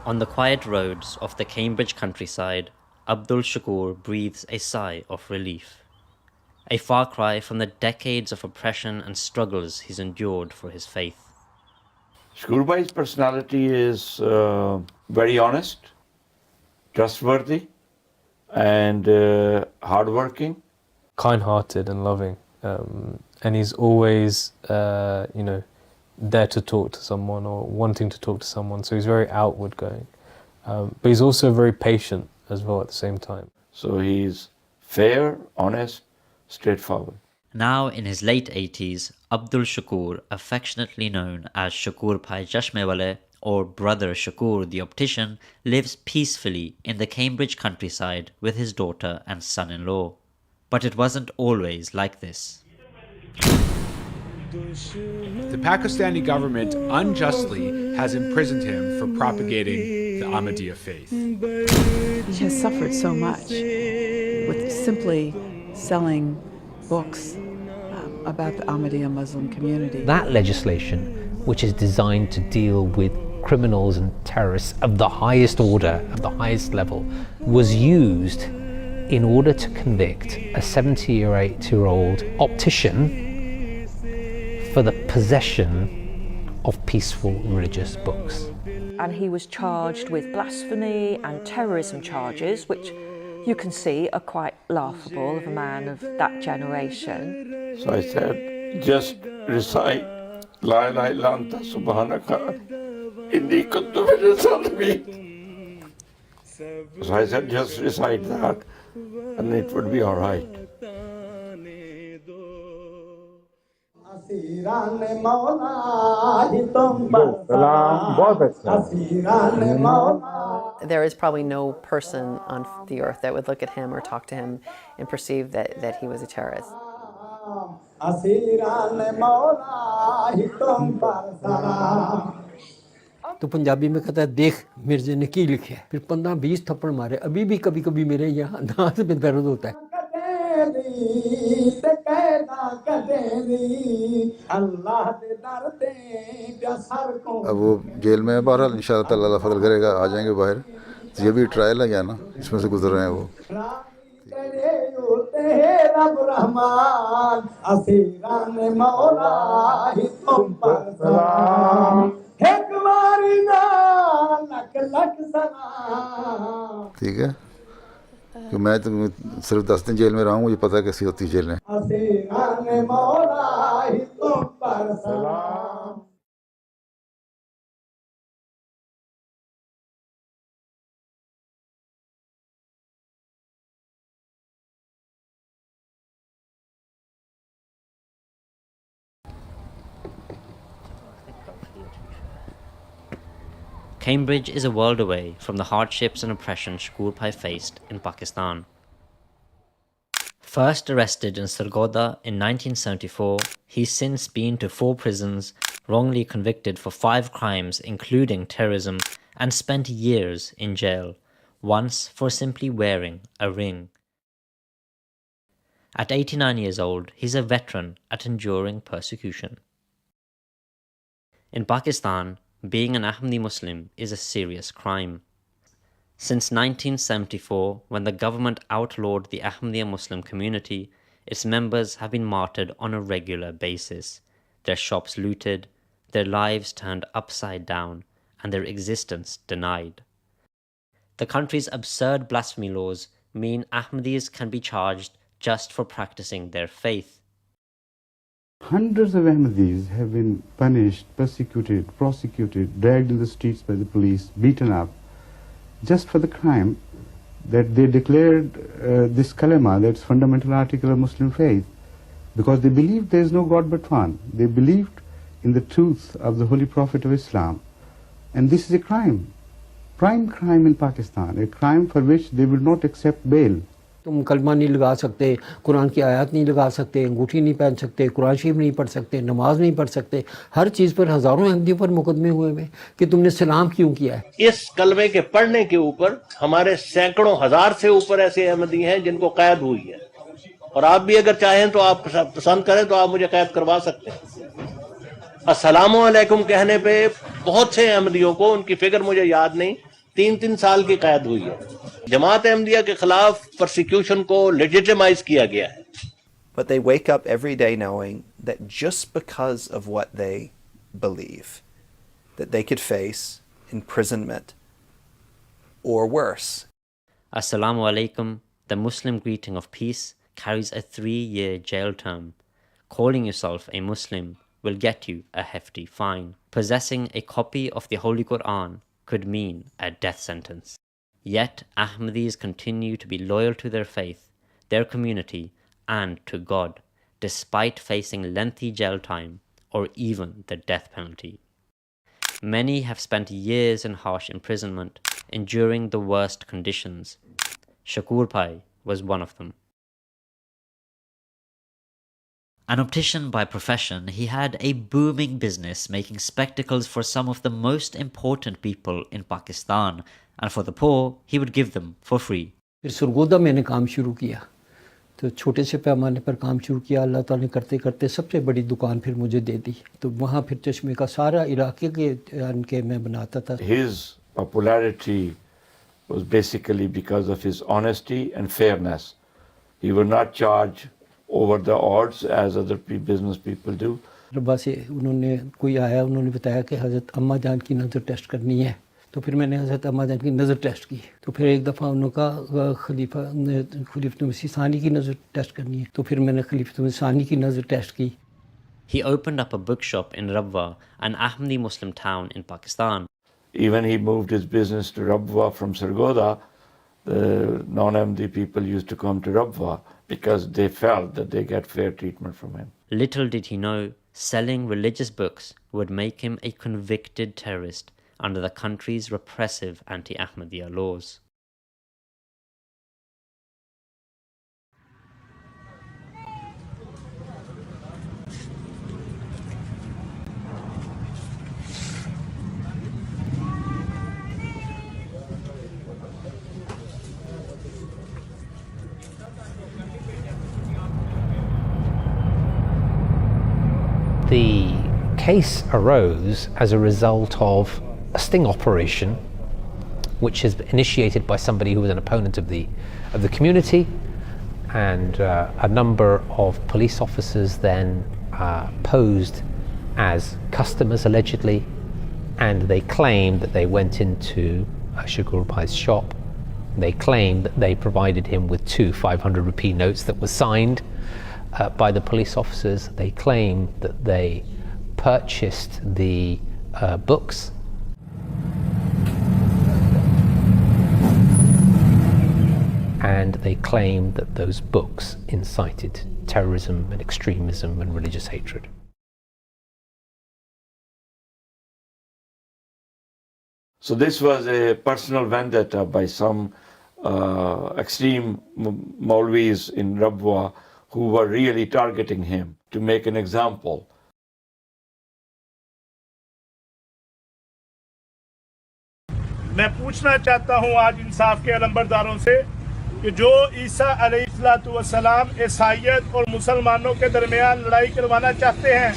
On the quiet roads of the Cambridge countryside, Abdul Shakoor breathes a sigh of relief. A far cry from the decades of oppression and struggles he's endured for his faith. Shakoor Bhai's personality is very honest, trustworthy, and hardworking. Kind-hearted and loving, and he's always, there to talk to someone or wanting to talk to someone. So he's very outward going, but he's also very patient as well at the same time. So he's fair, honest, straightforward. Now in his late 80s, Abdul Shakoor, affectionately known as Shakoor Bhai Chashmewale or Brother Shakoor the Optician, lives peacefully in the Cambridge countryside with his daughter and son-in-law. But it wasn't always like this. The Pakistani government unjustly has imprisoned him for propagating the Ahmadiyya faith. He has suffered so much with simply selling books about the Ahmadiyya Muslim community. That legislation, which is designed to deal with criminals and terrorists of the highest order, of the highest level, was used in order to convict a 78-year-old optician for the possession of peaceful religious books. And he was charged with blasphemy and terrorism charges, which you can see are quite laughable of a man of that generation. So I said, just recite La ilaha illa anta subhanaka inni kuntu minaz zalimin. So I said, just recite that and it would be all right. There is probably no person on the earth that would look at him or talk to him and perceive that he was a terrorist. तो पंजाबी में कहता है देख मिर्जे ने की लिखे फिर 15-20 थप्पड़ मारे अभी भी कभी-कभी मेरे यहाँ दांत में दर्द होता है अब वो जेल में बहरहाल इंशाअल्लाह ताला अल्लाह फजल करेगा आ जाएंगे बाहर तो ये भी ट्रायल है या ना इसमें से गुजर रहे हैं वो ठीक है कि मैं तो सिर्फ 10 दिन जेल में रहा हूँ मुझे पता है कैसी होती है जेलें Cambridge is a world away from the hardships and oppression Shakoor Bhai faced in Pakistan. First arrested in Sargodha in 1974, he's since been to 4 prisons, wrongly convicted for 5 crimes including terrorism, and spent years in jail, once for simply wearing a ring. At 89 years old, he's a veteran at enduring persecution. In Pakistan, being an Ahmadi Muslim is a serious crime. Since 1974, when the government outlawed the Ahmadiyya Muslim community, its members have been martyred on a regular basis, their shops looted, their lives turned upside down, and their existence denied. The country's absurd blasphemy laws mean Ahmadis can be charged just for practicing their faith. Hundreds of Ahmadis have been punished, persecuted, prosecuted, dragged in the streets by the police, beaten up, just for the crime that they declared this kalima, that's fundamental article of Muslim faith, because they believed there is no God but one. They believed in the truth of the Holy Prophet of Islam. And this is a crime, prime crime in Pakistan, a crime for which they will not accept bail. तुम कलमा नहीं लगा सकते कुरान की आयत नहीं लगा सकते अंगूठी नहीं पहन सकते कुरान शरीफ नहीं पढ़ सकते नमाज नहीं पढ़ सकते हर चीज़ पर हज़ारों अहमदियों पर मुकदमे हुए हैं कि तुमने सलाम क्यों किया है इस कलमे के पढ़ने के ऊपर हमारे सैकड़ों हजार से ऊपर ऐसे अहमदी हैं जिनको कैद हुई है और आप भी अगर चाहें तो आप पसंद करें तो आप मुझे कैद करवा सकते हैं अस्सलामु अलैकुम कहने पे बहुत से अहमदियों को उनकी फिगर मुझे याद नहीं 3-3 साल की कैद हुई है। जमात अहमदिया के खिलाफ प्रोसिक्यूशन को लेजिटिमाइज किया गया है। But they wake up every day knowing that just because of what they believe, that they could face imprisonment or worse. Assalamu alaikum, the Muslim greeting of peace, carries a 3-year jail term. Calling yourself a Muslim will get you a hefty fine. Possessing a copy of the Holy Quran could mean a death sentence. Yet Ahmadis continue to be loyal to their faith, their community, and to God, despite facing lengthy jail time or even the death penalty. Many have spent years in harsh imprisonment, enduring the worst conditions. Shakoor was one of them. An optician by profession, he had a booming business making spectacles for some of the most important people in Pakistan, and for the poor, he would give them for free. फिर सरगोदा मैंने काम शुरू किया, तो छोटे से पैमाने पर काम शुरू किया। अल्लाह ताला ने करते करते सबसे बड़ी दुकान फिर मुझे दे दी, तो वहाँ फिर चश्मे का सारा इलाके के मैं बनाता था। His popularity was basically because of his honesty and fairness. He would not charge over the odds as other business people do. रब्बा से उन्होंने कोई आया, उन्होंने बताया कि हज़रत अम्मा जान की नज़र टेस्ट करनी है, तो फिर मैंने हज़रत अम्मा जान की नज़र टेस्ट की। तो फिर एक दफ़ा उन्होंने कहा खलीफा मसीह सानी की नज़र टेस्ट करनी है, तो फिर मैंने खलीफा मसीह सानी की नज़र टेस्ट की। He opened up a bookshop in Rabwa, an Ahmadi Muslim town in Pakistan. Even he moved his business to Rabwa from Sargoda. The non-Ahmadi people used to come to Rabwa because they felt that they get fair treatment from him. Little did he know, selling religious books would make him a convicted terrorist under the country's repressive anti-Ahmadiyya laws. The case arose as a result of a sting operation which is initiated by somebody who was an opponent of the community, and a number of police officers then posed as customers allegedly, and they claimed that they went into Shakoor Bhai's shop. They claimed that they provided him with 2 500 rupee notes that were signed by the police officers. They claimed that they purchased the books. And they claimed that those books incited terrorism and extremism and religious hatred. So this was a personal vendetta by some extreme Maulvis in Rabwa who were really targeting him to make an example. मैं पूछना चाहता हूं आज इंसाफ के अलंबरदारों से कि जो ईसा अलैहिस्सलाम ईसाइयत और मुसलमानों के दरमियान लड़ाई करवाना चाहते हैं,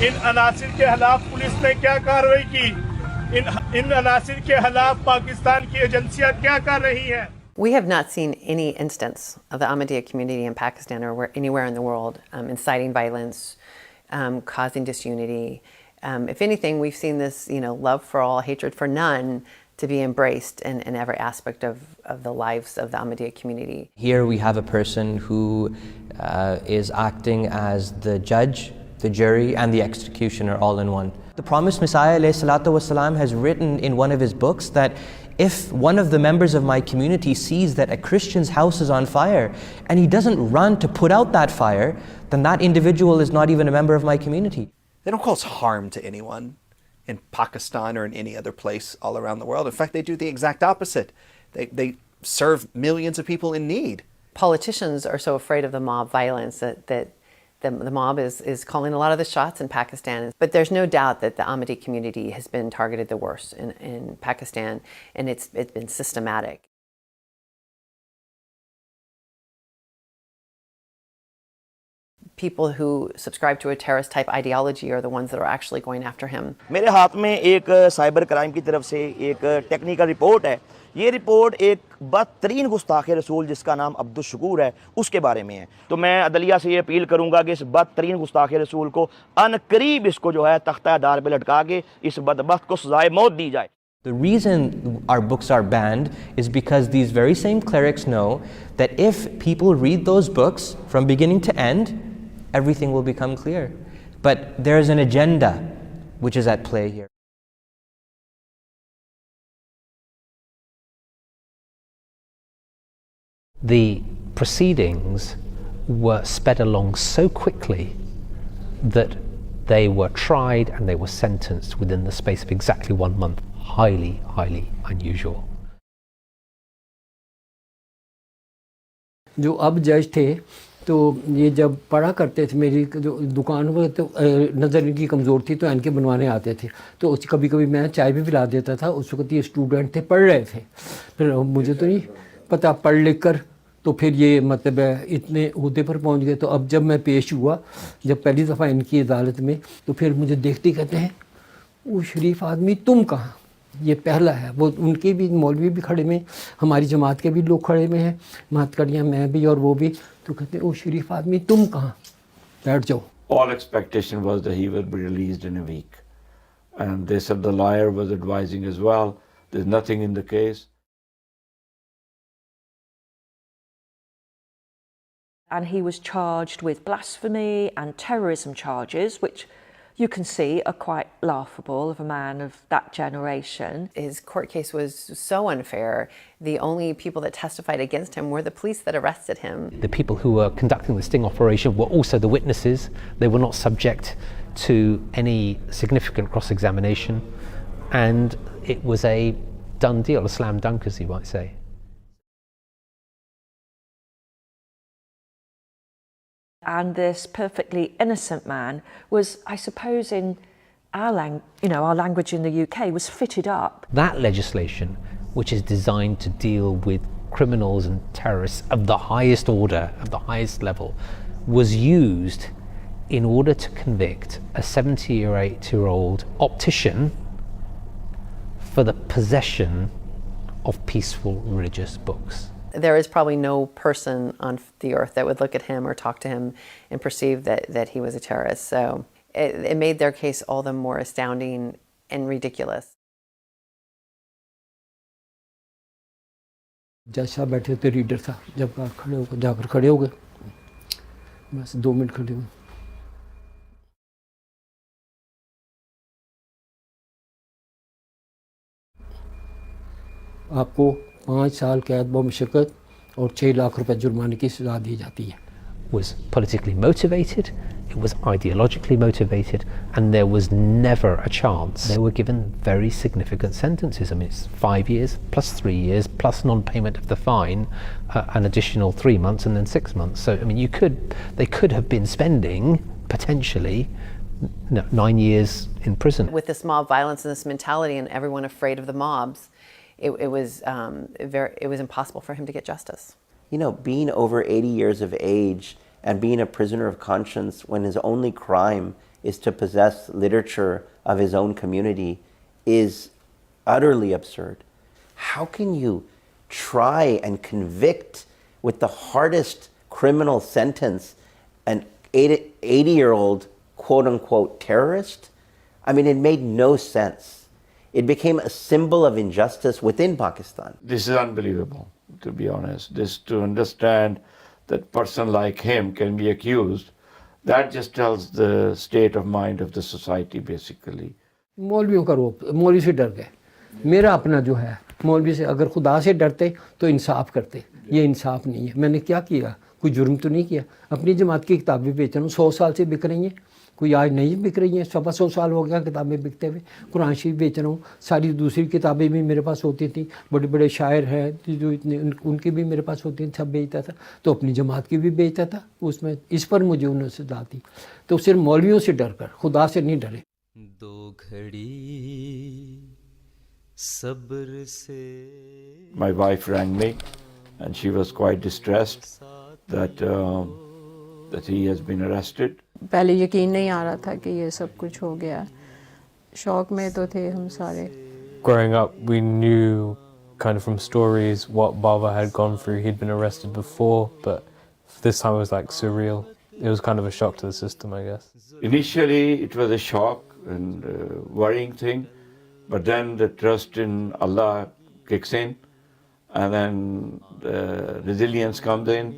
इन अनासिर के खिलाफ पुलिस ने क्या कार्रवाई की? इन अनासिर के खिलाफ पाकिस्तान की एजेंसियां क्या कर रही हैं? We have not seen any instance of the Ahmadiyya community in Pakistan or anywhere in the world inciting violence, causing disunity. If anything, we've seen this, love for all, hatred for none, to be embraced in every aspect of the lives of the Ahmadiyya community. Here we have a person who is acting as the judge, the jury, and the executioner all in one. The promised Messiah ﷺ has written in one of his books that if one of the members of my community sees that a Christian's house is on fire and he doesn't run to put out that fire, then that individual is not even a member of my community. They don't cause harm to anyone in Pakistan or in any other place all around the world. In fact, they do the exact opposite. They serve millions of people in need. Politicians are so afraid of the mob violence that the mob is calling a lot of the shots in Pakistan. But there's no doubt that the Ahmadi community has been targeted the worst in Pakistan, and it's been systematic. people who subscribe to a terrorist type ideology are the ones that are actually going after him. मेरे हाथ में एक cyber crime की तरफ से एक technical report है। ये रिपोर्ट एक बदतरीन गुस्ताख रसूल जिसका नाम अब्दुल शकूर है उसके बारे में है। तो मैं अदलिया से ये अपील करूंगा कि इस बदतरीन गुस्ताख रसूल को अनकरीब इसको जो है तख्ता दार पे लटका के इस बदबख्त को सजाए मौत दी जाए। The reason our books are banned is because these very same clerics know that if people read those books from beginning to end, everything will become clear. But there is an agenda which is at play here. The proceedings were sped along so quickly that they were tried and they were sentenced within the space of exactly 1 month. Highly, highly unusual. जो अब जज थे तो ये जब पढ़ा करते थे, मेरी जो दुकान पर तो नज़र इनकी कमज़ोर थी तो इनके बनवाने आते थे, तो कभी कभी मैं चाय भी पिला देता था। उस वक्त ये स्टूडेंट थे, पढ़ रहे थे, फिर मुझे तो नहीं पता पढ़ लिख कर तो फिर ये मतलब इतने उहदे पर पहुंच गए। तो अब जब मैं पेश हुआ, जब पहली दफ़ा इनकी अदालत में, तो फिर मुझे देखते कहते हैं वो शरीफ आदमी तुम कहाँ। ये पहला है, वो उनके भी मौलवी भी खड़े में, हमारी जमात के भी लोग खड़े में हैं, महतकड़ियाँ मैं भी और वो भी, तो कहते हैं वो शरीफ आदमी तुम कहाँ, बैठ जाओ। All expectation was that he would be released in a week, and they said the lawyer was advising as well, there's nothing in the case. And he was charged with blasphemy and terrorism charges, which you can see are quite laughable of a man of that generation. His court case was so unfair. The only people that testified against him were the police that arrested him. The people who were conducting the sting operation were also the witnesses. They were not subject to any significant cross-examination, and it was a done deal, a slam dunk, as you might say. And this perfectly innocent man was, I suppose, in our language in the UK, was fitted up. That legislation, which is designed to deal with criminals and terrorists of the highest order, of the highest level, was used in order to convict a 78-year-old optician for the possession of peaceful religious books. There is probably no person on the earth that would look at him or talk to him and perceive that he was a terrorist. So it made their case all the more astounding and ridiculous. जज साहब बैठे थे, reader था, जब जाकर खड़े हो गए, बस 2 मिनट खड़े हुए। आपको 5 साल कैद बमुशक्कत और 6 लाख रुपए जुर्माने की सज़ा दी जाती है। Was politically motivated, it was ideologically motivated, and there was never a chance. They were given very significant sentences. I mean, it's 5 years plus 3 years plus non-payment of the fine, an additional 3 months and then 6 months. So, I mean, they could have been spending potentially 9 years in prison. With this mob violence and this mentality and everyone afraid of the mobs, it was impossible for him to get justice. You know, being over 80 years of age and being a prisoner of conscience when his only crime is to possess literature of his own community is utterly absurd. How can you try and convict with the hardest criminal sentence an 80-year-old quote-unquote terrorist? I mean, it made no sense. It became a symbol of injustice within Pakistan. This is unbelievable, to be honest. To understand that person like him can be accused, that just tells the state of mind of the society, basically. मौलवियों का रोप, मौलवी से डर गए। मेरा अपना जो है, मौलवी से अगर खुदा से डरते तो इंसाफ करते। ये इंसाफ नहीं है। मैंने क्या किया? कोई जुर्म तो नहीं किया। अपनी जमात की किताबें बेच रहा हूँ, 100 साल से बिक रही हैं। कोई आज नहीं बिक रही हैं, 100 साल हो गया किताबें बिकते हुए। कुरान शरीफ बेच रहा हूँ, सारी दूसरी किताबें भी मेरे पास होती थी, बड़े बड़े शायर हैं जो इतने, उनकी भी मेरे पास होती थी, सब बेचता था। तो अपनी जमात की भी बेचता था, उसमें इस पर मुझे उन्होंने सजा दी। तो सिर्फ मौलवियों से डर कर, खुदा से नहीं डरे। 2 घड़ी सब्र से। My wife rang me and she was quite distressed that that he has been arrested. पहले यकीन नहीं आ रहा था कि ये सब कुछ हो गया, शौक में तो थे हम सारे. Growing up, we knew kind of from stories what Baba had gone through. He'd been arrested before, but this time it was like surreal. It was kind of a shock to the system, I guess. Initially, it was a shock and worrying thing, but then the trust in Allah kicks in, and then the resilience comes in.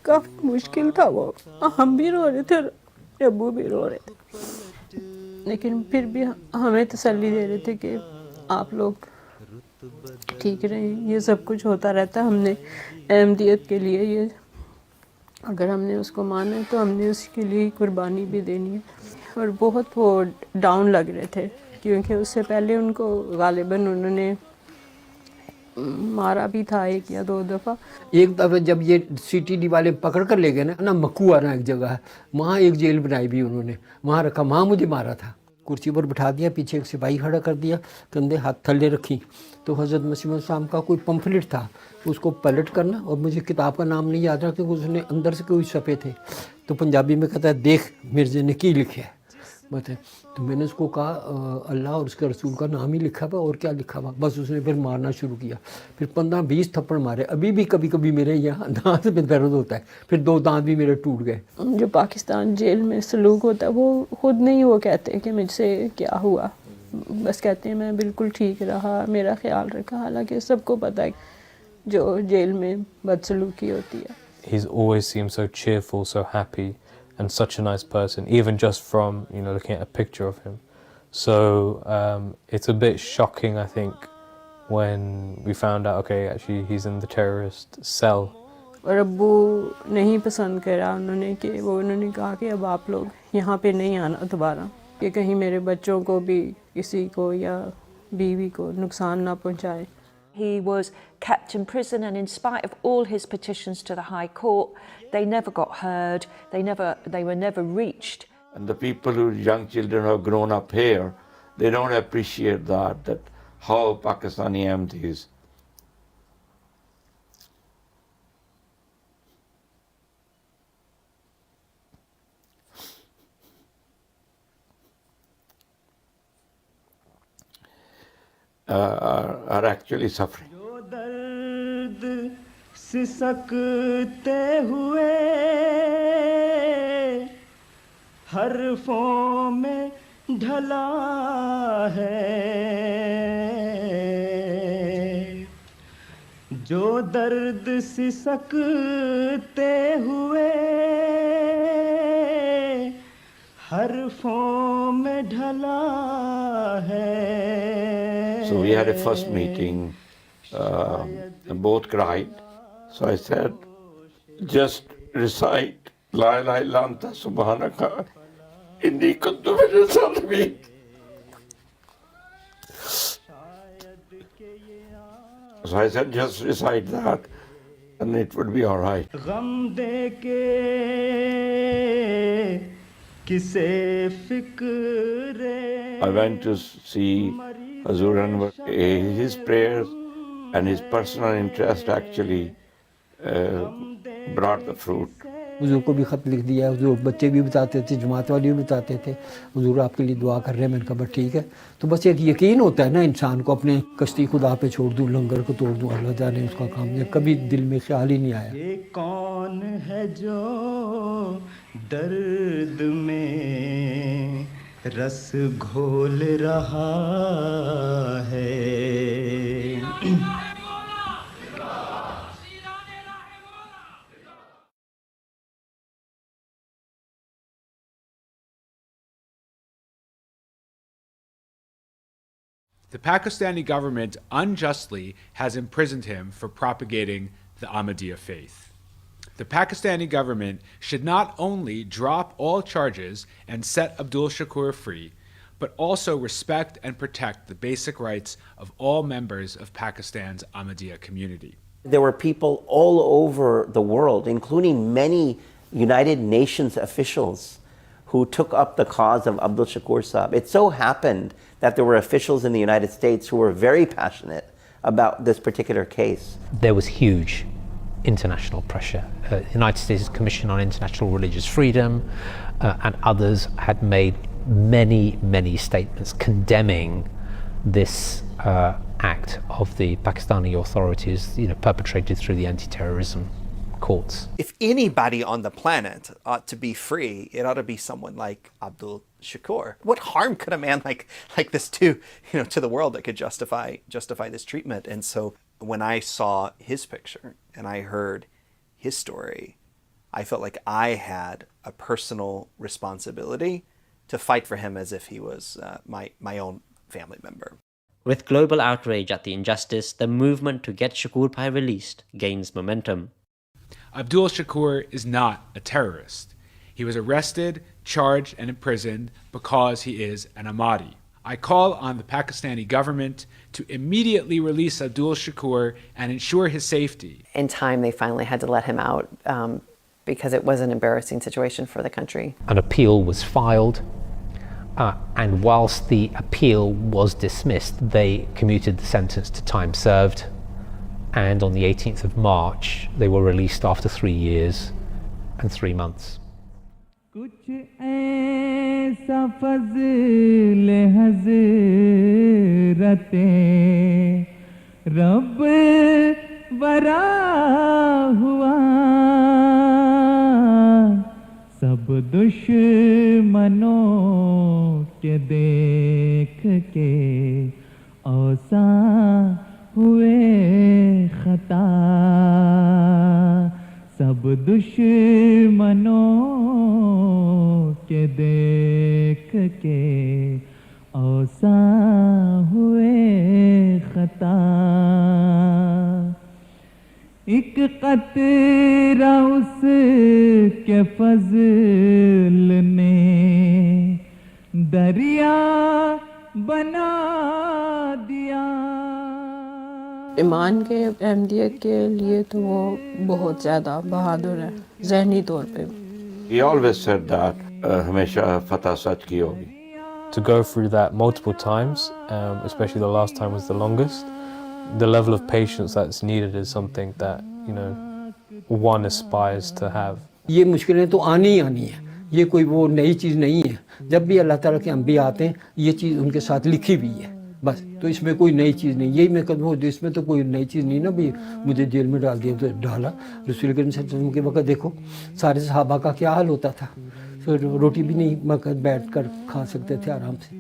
काफ़ी मुश्किल था वो, हम भी रो रहे थे, अब्बू भी रो रहे थे, लेकिन फिर भी हमें तसल्ली दे रहे थे कि आप लोग ठीक रहें, ये सब कुछ होता रहता है, हमने अहमदियत के लिए ये, अगर हमने उसको माना है तो हमने उसके लिए कुर्बानी भी देनी है. और बहुत वो डाउन लग रहे थे क्योंकि उससे पहले उनको गालिबन उन्होंने मारा भी था 1 या 2 दफ़ा. एक दफ़ा जब ये CTD वाले पकड़ कर ले गए ना मक्कू आना एक जगह है, वहाँ एक जेल बनाई भी उन्होंने, वहाँ रखा, वहाँ मुझे मारा था, कुर्सी पर बिठा दिया, पीछे एक सिपाही खड़ा कर दिया, कंधे हाथ थल्ले रखी, तो हज़रत मसीह साहब का कोई पंफलेट था, उसको पलट करना, और मुझे किताब का नाम नहीं याद रहा क्योंकि उसने अंदर से कोई छपे थे, तो पंजाबी में कहता है देख मिर्जे ने की लिखे है, बता. तो मैंने उसको कहा अल्लाह और उसके रसूल का नाम ही लिखा हुआ और क्या लिखा हुआ, बस उसने फिर मारना शुरू किया, फिर 15-20 थप्पड़ मारे. अभी भी कभी कभी मेरे यहाँ दांत में दर्द होता है, फिर 2 दांत भी मेरे टूट गए. जो पाकिस्तान जेल में सलूक होता है वो खुद नहीं वो कहते कि मुझसे क्या हुआ, बस कहते हैं मैं बिल्कुल ठीक रहा, मेरा ख्याल रखा, हालांकि सबको पता है जो जेल में बदसलूकी होती है. He's always seemed so cheerful, so happy, and such a nice person, even just from looking at a picture of him. So it's a bit shocking, I think, when we found out, okay, actually he's in the terrorist cell. और अब्बू नहीं पसंद करा उन्होंने कि वो उन्होंने कहा कि अब आप लोग यहाँ पे नहीं आना दोबारा, कि कहीं मेरे बच्चों को भी किसी को या बीवी को नुकसान ना पहुँचाए. He was kept in prison, and in spite of all his petitions to the High Court, they never got heard, they were never reached. And the people young children who have grown up here, they don't appreciate that how Pakistani Ahmadis are actually suffering. सिसकते हुए हरफों में ढला है, जो दर्द सिसकते हुए हरफों में ढला है. So we had a first meeting, both cried. So I said, just recite La ilaha illa anta subhanaka inni kuntu minaz zalimin. So I said, just recite that and it would be all right. गम दे के किसे फिक्रे. I went to see Hazur Anwar. His prayers and his personal interest actually brought the fruit. हुजूर को भी ख़त लिख दिया, हुजूर बच्चे भी बताते थे, जमात वाले भी बताते थे, हुजूर आपके लिए दुआ कर रहे हैं. मैंने कहा बस ठीक है. तो बस एक यकीन होता है ना इंसान को, अपने कश्ती खुदा पे छोड़ दूँ, लंगर को तोड़ दूँ, अल्लाह जाने उसका काम. ये कभी दिल में ख्याल ही नहीं आया. ये कौन है जो दर्द में रस घोल रहा है. The Pakistani government unjustly has imprisoned him for propagating the Ahmadiyya faith. The Pakistani government should not only drop all charges and set Abdul Shakoor free, but also respect and protect the basic rights of all members of Pakistan's Ahmadiyya community. There were people all over the world, including many United Nations officials, who took up the cause of Abdul Shakoor Sahib. It so happened that there were officials in the United States who were very passionate about this particular case? There was huge international pressure. The United States Commission on International Religious Freedom and others had made many statements condemning this act of the Pakistani authorities, perpetrated through the anti-terrorism courts. If anybody on the planet ought to be free, it ought to be someone like Abdul Shakoor. What harm could a man like this do, to the world that could justify this treatment? And so when I saw his picture and I heard his story, I felt like I had a personal responsibility to fight for him as if he was my own family member. With global outrage at the injustice, the movement to get Shakoor Bhai released gains momentum. Abdul Shakoor is not a terrorist. He was arrested, charged, and imprisoned because he is an Ahmadi. I call on the Pakistani government to immediately release Abdul Shakoor and ensure his safety. In time, they finally had to let him out because it was an embarrassing situation for the country. An appeal was filed, and whilst the appeal was dismissed, they commuted the sentence to time served. And on the 18th of March, they were released after 3 years and 3 months. कुछ ऐसा फज़ल हज़रतें रब वरा हुआ सब दुश्मनों के देख के औसा हुए खता सब दुश्मनों के देख के औसा हुए खता एक कतरा उसके फज़ल ने दरिया बना दिया ईमान के अहमदियत के लिए तो वो बहुत ज़्यादा बहादुर है ज़हनी तौर पे. He always said that हमेशा फतह सच की होगी. To go through that multiple times, especially the last time was the longest, the level of patience that's needed is something that, one aspires to have. ये मुश्किलें तो आनी ही आनी है, ये कोई वो नई चीज़ नहीं है. जब भी अल्लाह ताला के अंबिया आते हैं, ये चीज़ उनके साथ लिखी हुई है. बस तो इसमें कोई नई चीज़ नहीं. यही मैं कहता हूँ, इसमें तो कोई नई चीज़ नहीं ना भी मुझे जेल में डाल दिया तो डाला. रसूल करीम सल्लल्लाहु अलैहि वसल्लम के वक़्त देखो सारे सहाबा का क्या हाल होता था. तो रोटी भी नहीं बैठ कर खा सकते थे आराम से.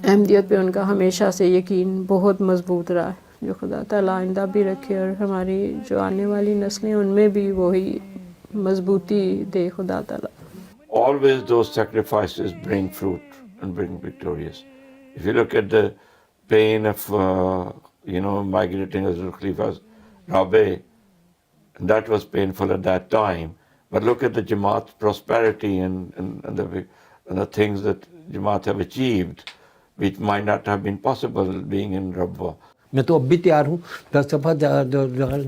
अहमदियत पे उनका हमेशा से यकीन बहुत मजबूत रहा है, जो खुदा ताला आइंदा भी रखे और हमारी जो आने वाली नस्लें उनमें भी वही मजबूती दे खुदा ताला. Always those sacrifices bring fruit and bring victorious. If you look at the pain of migrating as Khalifa's Rabi, that was painful at that time. But look at the Jamaat's prosperity and the things that Jamaat have achieved, which might not have been possible being in Rabwa. मैं तो अब भी तैयार हूँ, 10 दफ़ा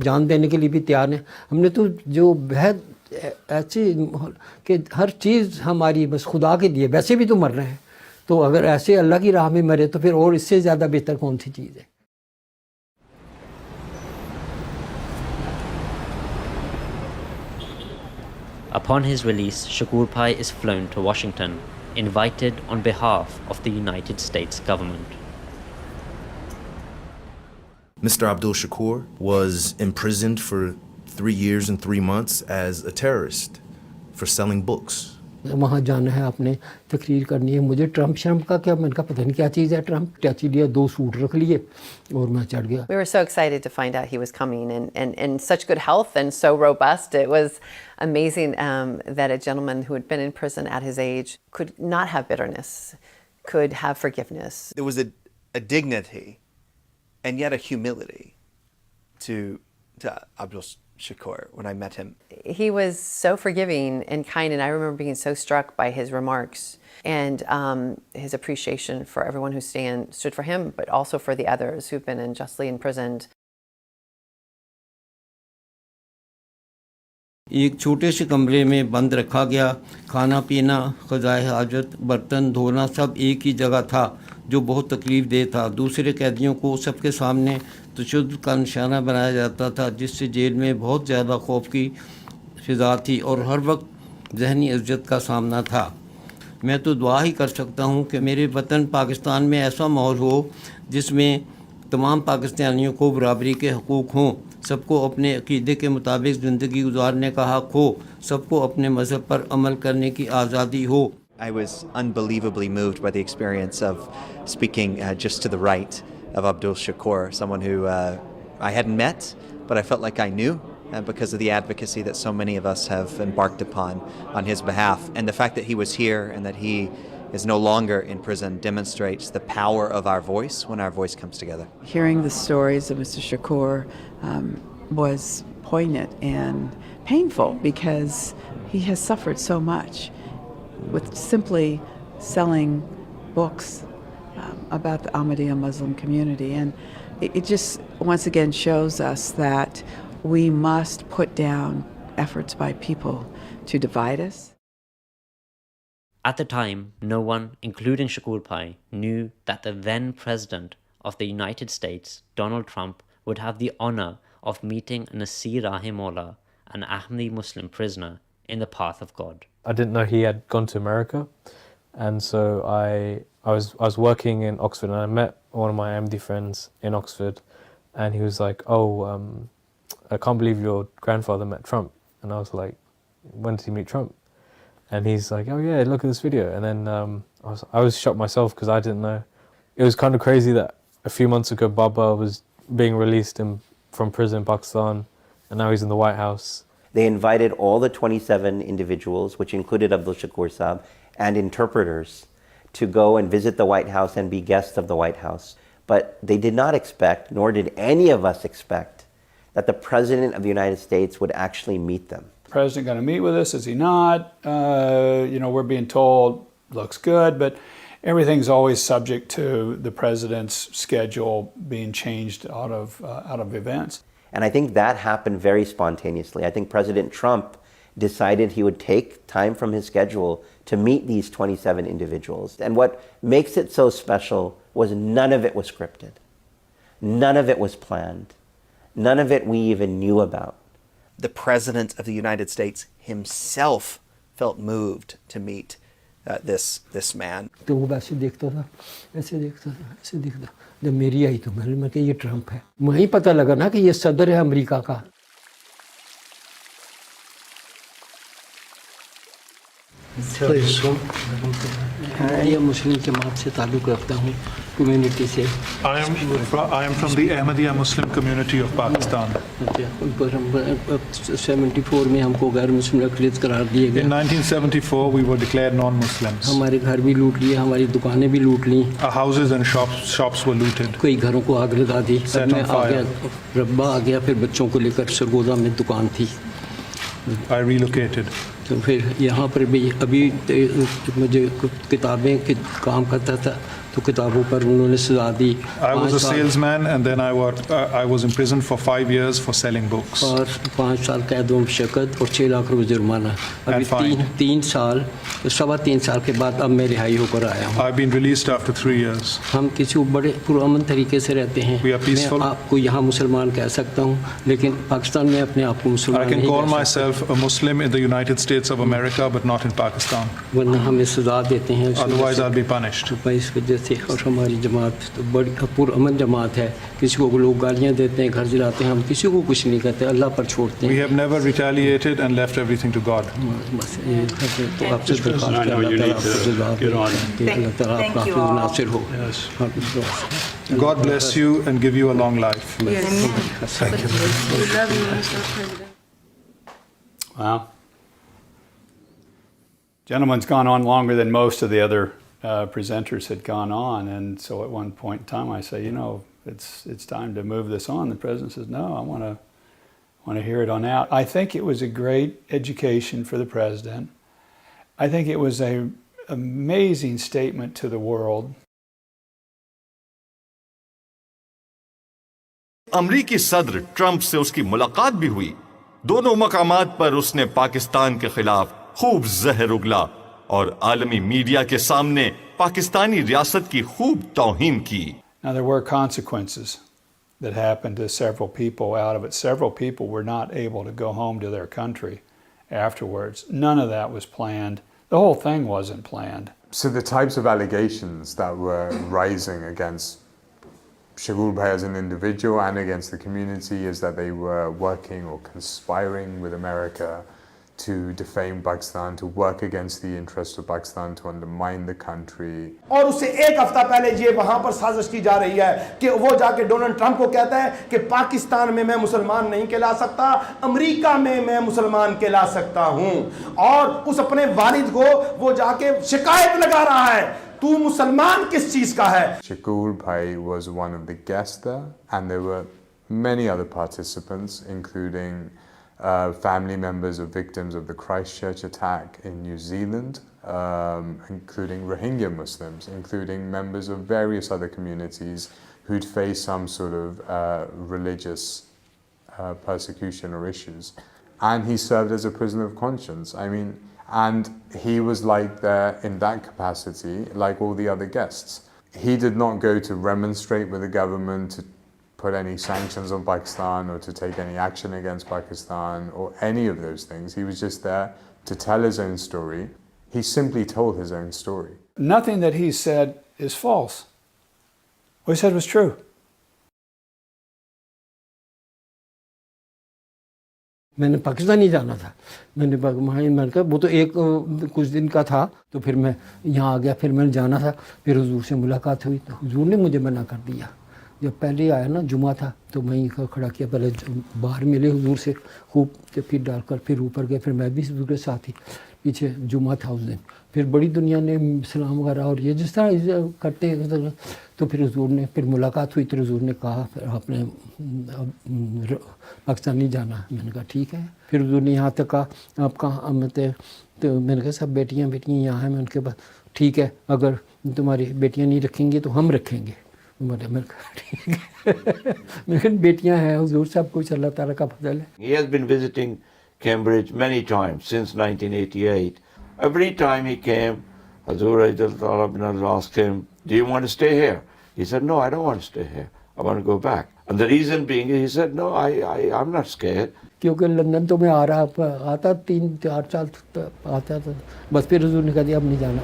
जान देने के लिए भी तैयार हैं. हमने तो जो बेहद ऐसी कि हर चीज़ हमारी बस खुदा के लिए, वैसे भी तो मर रहे हैं. तो अगर ऐसे अल्लाह की राह में मरे तो फिर और इससे ज़्यादा बेहतर कौन सी चीज़ है. Upon his release, Shakoor Bhai is flown to Washington, invited on behalf of the United States government. Mr. Abdul Shakoor was imprisoned for 3 years and 3 months as a terrorist for selling books. वहाँ जाना है, आपने तकरीर करनी है. मुझे Trump शर्म का क्या, मैंने कहा पता नहीं क्या चीज़ है. ट्रम्प टैची लिया, 2 सूट रख लिए और मैं चढ़ गया. We were so excited to find out he was coming and in such good health and so robust. It was amazing that a gentleman who had been in prison at his age could not have bitterness, could have forgiveness. There was a dignity and yet a humility to Abdul Shakoor when I met him. He was so forgiving and kind, and I remember being so struck by his remarks and his appreciation for everyone who stood for him, but also for the others who've been unjustly imprisoned. एक छोटे से कमरे में बंद रखा गया. खाना पीना, क़ज़ाए हाजत, बर्तन धोना सब एक ही जगह था. जो बहुत तकलीफ दे था। दूसरे कैदियों को सबके सामने तशद्दुद का निशाना बनाया जाता था, जिससे जेल में बहुत ज़्यादा खौफ की फिज़ा थी और हर वक्त जहनी अज़ियत का सामना था। मैं तो दुआ ही कर सकता हूँ कि मेरे वतन पाकिस्तान में ऐसा माहौल हो जिसमें तमाम पाकिस्तानियों को बराबरी के हकूक़ हों, सबको अपने अक़ीदे के मुताबिक ज़िंदगी गुजारने का हक़ हो, सबको अपने मज़हब पर अमल करने की आज़ादी हो। I was unbelievably moved by the experience of speaking just to the right of Abdul Shakoor, someone who I hadn't met, but I felt like I knew because of the advocacy that so many of us have embarked upon on his behalf. And the fact that he was here and that he is no longer in prison demonstrates the power of our voice when our voice comes together. Hearing the stories of Mr. Shakoor was poignant and painful because he has suffered so much with simply selling books about the Ahmadiyya Muslim community. And it just once again shows us that we must put down efforts by people to divide us. At the time, no one, including Shakoor Bhai, knew that the then President of the United States, Donald Trump, would have the honor of meeting Nasir Rahimullah, an Ahmadi Muslim prisoner, in the path of God. I didn't know he had gone to America, and so I was working in Oxford, and I met one of my MD friends in Oxford, and he was like, "Oh, I can't believe your grandfather met Trump," and I was like, "When did he meet Trump?" And he's like, "Oh yeah, look at this video," and then I was shocked myself because I didn't know. It was kind of crazy that a few months ago Baba was being released from prison in Pakistan, and now he's in the White House. They invited all the 27 individuals, which included Abdul Shakoor Saab, and interpreters to go and visit the White House and be guests of the White House. But they did not expect, nor did any of us expect, that the President of the United States would actually meet them. President going to meet with us? Is he not? We're being told looks good, but everything's always subject to the president's schedule being changed out of events. And I think that happened very spontaneously. I think President Trump decided he would take time from his schedule to meet these 27 individuals. And what makes it so special was none of it was scripted. None of it was planned. None of it we even knew about. The President of the United States himself felt moved to meet this man. तो वो वैसे देखता था, ऐसे देखता था, ऐसे देखता। जब मेरी आई तो मैं कि ये ट्रम्प है। वहीं पता लगा ना कि ये सदर है अमेरिका का। मैं मुस्लिम जमात से ताल्लुक़ रखता हूँ, कम्युनिटी से। I am from the Ahmadiyya Muslim community of Pakistan. 74 में हमको गैर मुस्लिम अक़लियत करार दिए गए। In 1974 we were declared non-Muslims. हमारे घर भी लूट लिए, हमारी दुकानें भी लूट ली। Our houses and shops were looted. कई घरों को आग लगा दी। मैं आ गया, रब्बा आ गया, फिर बच्चों को लेकर सरगोदा में दुकान थी। I relocated. तो फिर यहाँ पर भी अभी मुझे किताबें काम करता था तो किताबों पर उन्होंने सजा दी। I was a salesman and then I was in prison for 5 years for selling books. और 5 साल कैदों में शिकत और 6 लाख रुपए जुर्माना। अभी 3 साल, 3.25 साल के बाद अब मैं रिहाई होकर आया हूँ। I've been released after 3 years. हम किसी बड़े पुरअमन तरीके से रहते हैं। We are peaceful. मैं आपको यहाँ मुसलमान कह सकता हूँ, लेकिन पाकिस्तान में अपने आप को मुसलमान I can call myself a Muslim in the United States of America, but not in Pakistan. वरना हमें सजा देते हैं। Otherwise I'll be punished. इस वजह से और हमारी जमात तो बड़ी पुरअमन जमात है। किसी को लोग गालियाँ देते हैं, घर जलाते हैं, हम किसी को कुछ नहीं कहते, अल्लाह पर छोड़ते हैं। We have never retaliated and left everything to God. बस ये तो आपसे दरख्वास्त है, अल्लाह आपको जवाब दे, अल्लाह ताला आपका हाफ़िज़ नासिर हो। God bless you and give you a long life. Thank you. We love you, Mr. President. Wow. Gentleman's gone on longer than most of the other presenters had gone on, and so at one point in time I say, it's time to move this on. The president says, no, I want to hear it on out. I think it was a great education for the president. I think it was an amazing statement to the world. अमरीकी सदर Trump से उसकी मुलाकात भी हुई। दोनों मकामात पर उसने पाकिस्तान के खिलाफ खूब जहर उगला और आलमी मीडिया के सामने पाकिस्तानी रियासत की खूब तौहीन की। Now there were consequences that happened to several people out of it. Several people were not able to go home to their country afterwards. None of that was planned. The whole thing wasn't planned. So the types of allegations that were rising against Shakoor Bhai as an individual and against the community is that they were working or conspiring with America to defame Pakistan, to work against the interests of Pakistan, to undermine the country. और उससे एक हफ्ता पहले ये वहां पर साजिश की जा रही है कि वो जाके डोनाल्ड ट्रंप को कहता है कि पाकिस्तान में मैं मुसलमान नहीं कहला सकता, अमेरिका में मैं मुसलमान कहला सकता हूं, और उस अपने वालिद को वो जाके शिकायत लगा रहा है, तू मुसलमान किस चीज का है? Shakoor Bhai was one of the guests there, and there were many other participants, including family members of victims of the Christchurch attack in New Zealand, including Rohingya Muslims, including members of various other communities who'd faced some sort of religious persecution or issues. And he served as a prisoner of conscience. I mean, and he was like there in that capacity, like all the other guests. He did not go to remonstrate with the government, to put any sanctions on Pakistan or to take any action against Pakistan or any of those things. He was just there to tell his own story. He simply told his own story. Nothing that he said is false. What he said was true. मैंने पाकिस्तान ही जाना था, मैंने कहा वो तो एक कुछ दिन का था, तो फिर मैं यहाँ आ गया, फिर मैंने जाना था, फिर हुजूर से मुलाकात हुई, तो हुजूर ने मुझे मना कर दिया। जब पहले आया ना जुमा था, तो मैं ही खड़ा किया, पहले बाहर मिले हुजूर से खूब, तो फिर डालकर फिर ऊपर गए, फिर मैं भी हुजूर के साथ ही, पीछे जुमा था उस दिन, फिर बड़ी दुनिया ने सलाम वगैरह और ये जिस तरह करते हैं, तो फिर हुजूर ने फिर मुलाकात हुई, तो हुजूर ने कहा फिर आपने पाकिस्तान नहीं जाना। मैंने कहा ठीक है। फिर हुजूर ने यहाँ तक कहा आप कहाँ मतलब, तो मैंने कहा सब बेटियाँ यहाँ हैं। मैं उनके पास ठीक है, अगर तुम्हारी बेटियाँ नहीं रखेंगी तो हम रखेंगे। मैंने कहा ठीक है। मेरी बेटियाँ हैं, हुजूर सब कुछ अल्लाह ताला का फजल है। He has been visiting Cambridge many times since 1988. Every time he came, Hazur asked him, do you want to stay here? He said, no, I don't want to stay here. I want to go back. And the reason being, he said, no, I'm not scared. क्योंकि London तो मैं आता 3-4 साल आता था, बस फिर हुजूर ने कहा दिया अब नहीं जाना।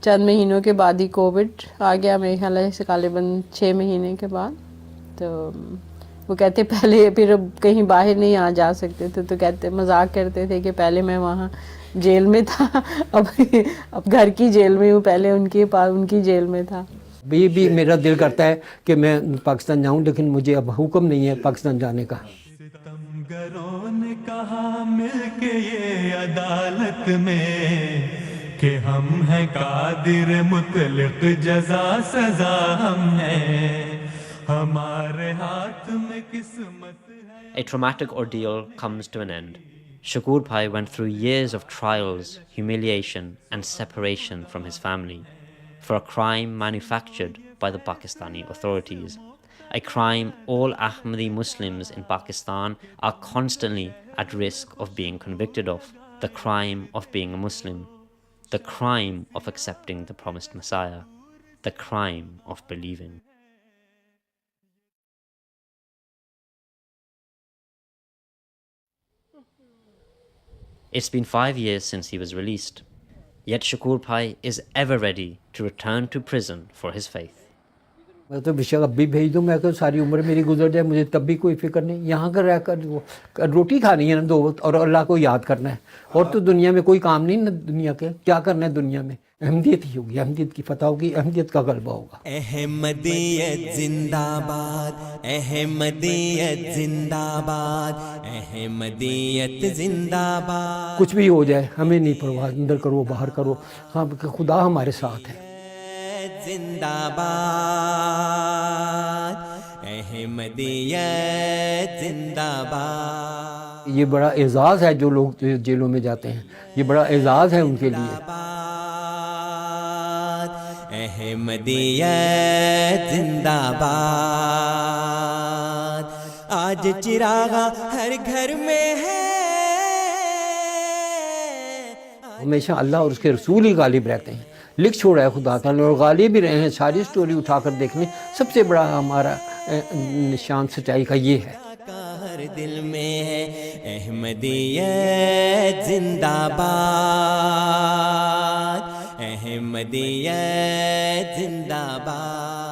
चंद महीनों के बाद ही कोविड आ गया, मेरे ख्याल है गालिबन 6 महीने के बाद। तो वो कहते पहले फिर कहीं बाहर नहीं आ जा सकते थे, तो कहते मजाक करते थे कि पहले मैं वहाँ जेल में था, अब घर की जेल में हूँ, पहले उनकी जेल में था। भी मेरा दिल करता है कि मैं पाकिस्तान जाऊँ, लेकिन मुझे अब हुक्म नहीं है पाकिस्तान जाने का। सितमगरों ने कहा मिलके ये अदालत में कि हम हैं कादिर मुतलक जजा सजा हम हैं, हमारे हाथ में किस्मत है। A traumatic ordeal comes to an end. Shakoor Bhai went through years of trials, humiliation and separation from his family for a crime manufactured by the Pakistani authorities. A crime all Ahmadi Muslims in Pakistan are constantly at risk of being convicted of. The crime of being a Muslim. The crime of accepting the promised Messiah. The crime of believing. It's been 5 years since he was released, yet Shakoor Bhai is ever ready to return to prison for his faith. मैं तो बेशक अब भी भेज दूँ, मैं तो सारी उम्र मेरी गुजर जाए मुझे तब भी कोई फिक्र नहीं। यहाँ कर रहकर रोटी खानी है ना 2 वक्त और अल्लाह को याद करना है, और तो दुनिया में कोई काम नहीं ना, दुनिया के क्या करना है दुनिया में। अहमदियत ही होगी, अहमदियत की फतह होगी, अहमदियत का गलबा होगा। अहमदियत जिंदाबाद, अहमदियत जिंदाबाद, अहमदियत जिंदाबाद। कुछ भी हो जाए हमें नहीं परवाह, अंदर करो बाहर करो, हाँ खुदा हमारे साथ है। जिंदाबाद, अहमदियत जिंदाबाद। ये बड़ा एजाज़ है जो लोग जेलों में जाते हैं, ये बड़ा एजाज़ है उनके लिए। अहमदियत जिंदाबाद, आज चिरागा हर घर में है। हमेशा अल्लाह और उसके रसूल ही गालिब रहते हैं, लिख छोड़ा है खुदा ताला, और गालिब भी रहे हैं। सारी स्टोरी उठाकर देख लें, सबसे बड़ा हमारा निशान सच्चाई का ये है। हर दिल में है अहमदियत जिंदाबाद, अहमदियत जिंदाबाद।